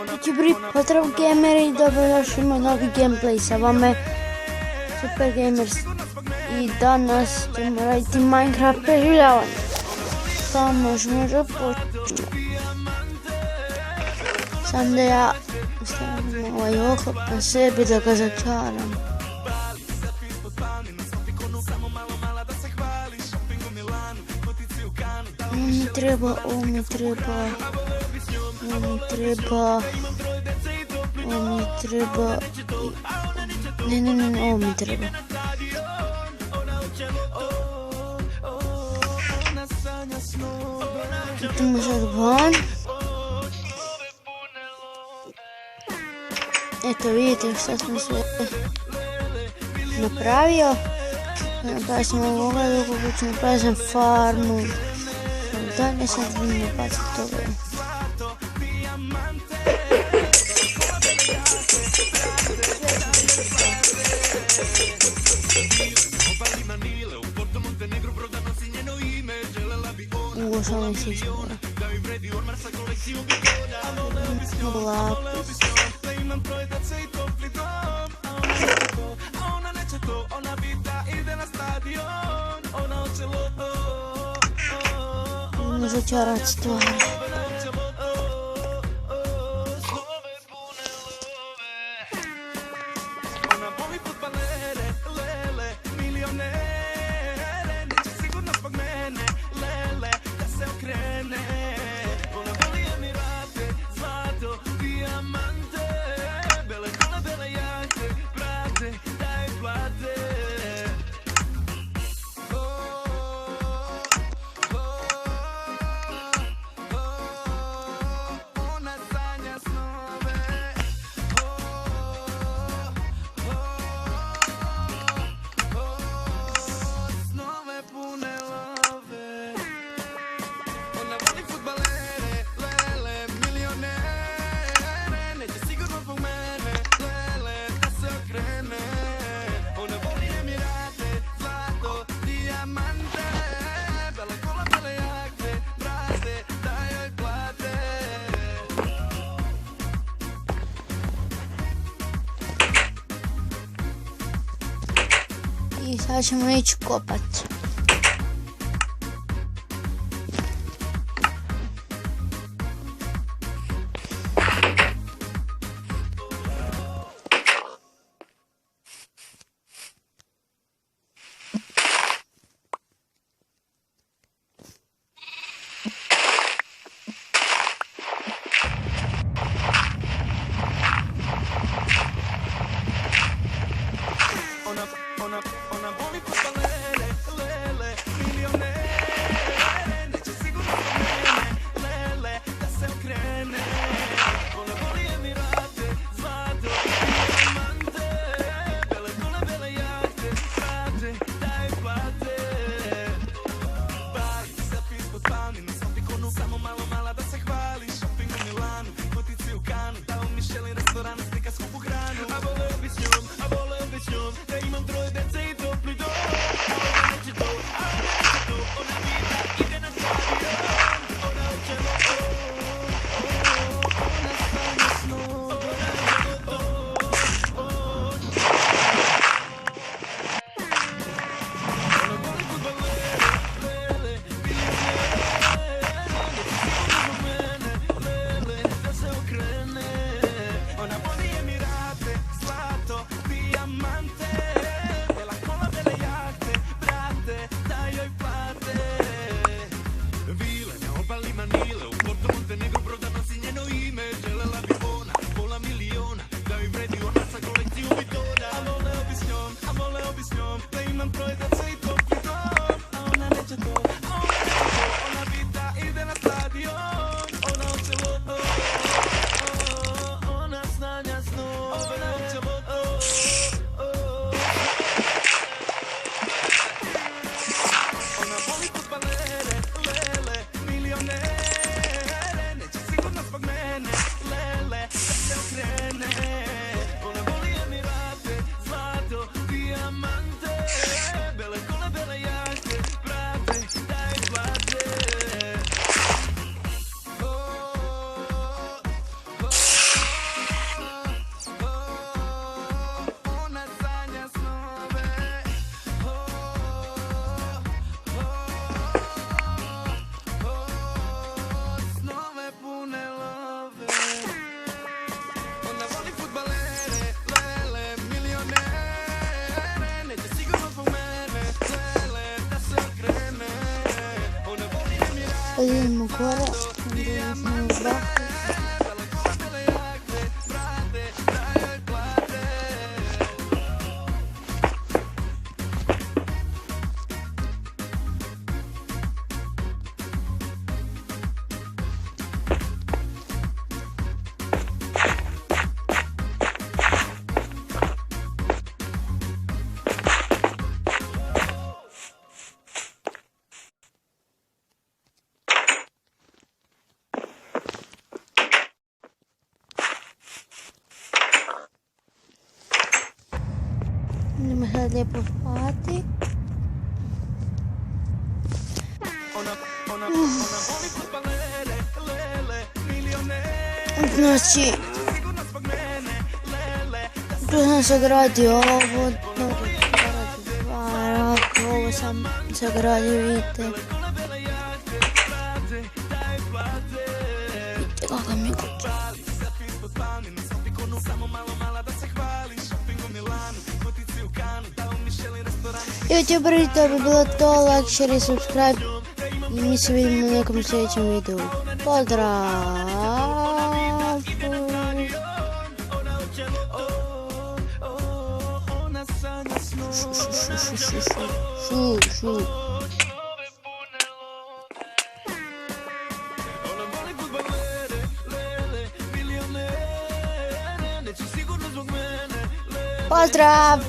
Dobri pozdrav gameri, dobrodošli u novi gameplay, sa vama je Super Gamers i danas ćemo raditi Minecraft preživljavanje. Pa možemo da počnemo. Sam da ja stavim ovaj oklop na sebi da ga začaram. Ovo mi treba. Ne, ovo mi treba. Idemo sad van. Eto, vidite što sam sve napravio. Napravio sam ovoga, dok ću napravio sam farmu. Dalje sad vidimo baciti toga. Samo mi se izgleda. Lapis. Idemo začarati stvari. I sad ćemo ići kopat. Sad idemo gore, onda uzmemo baku. Idemo sad lijepo spavati. Znači, tu sam sagradio ovo, ovo sam sagradio, vidite. Vidite kakav mi je kuća. YouTuberi, to bi bilo to, like, share i subscribe i mi se vidimo u nekom sljedećem videu. Pozdrav! Šu. Pozdrav!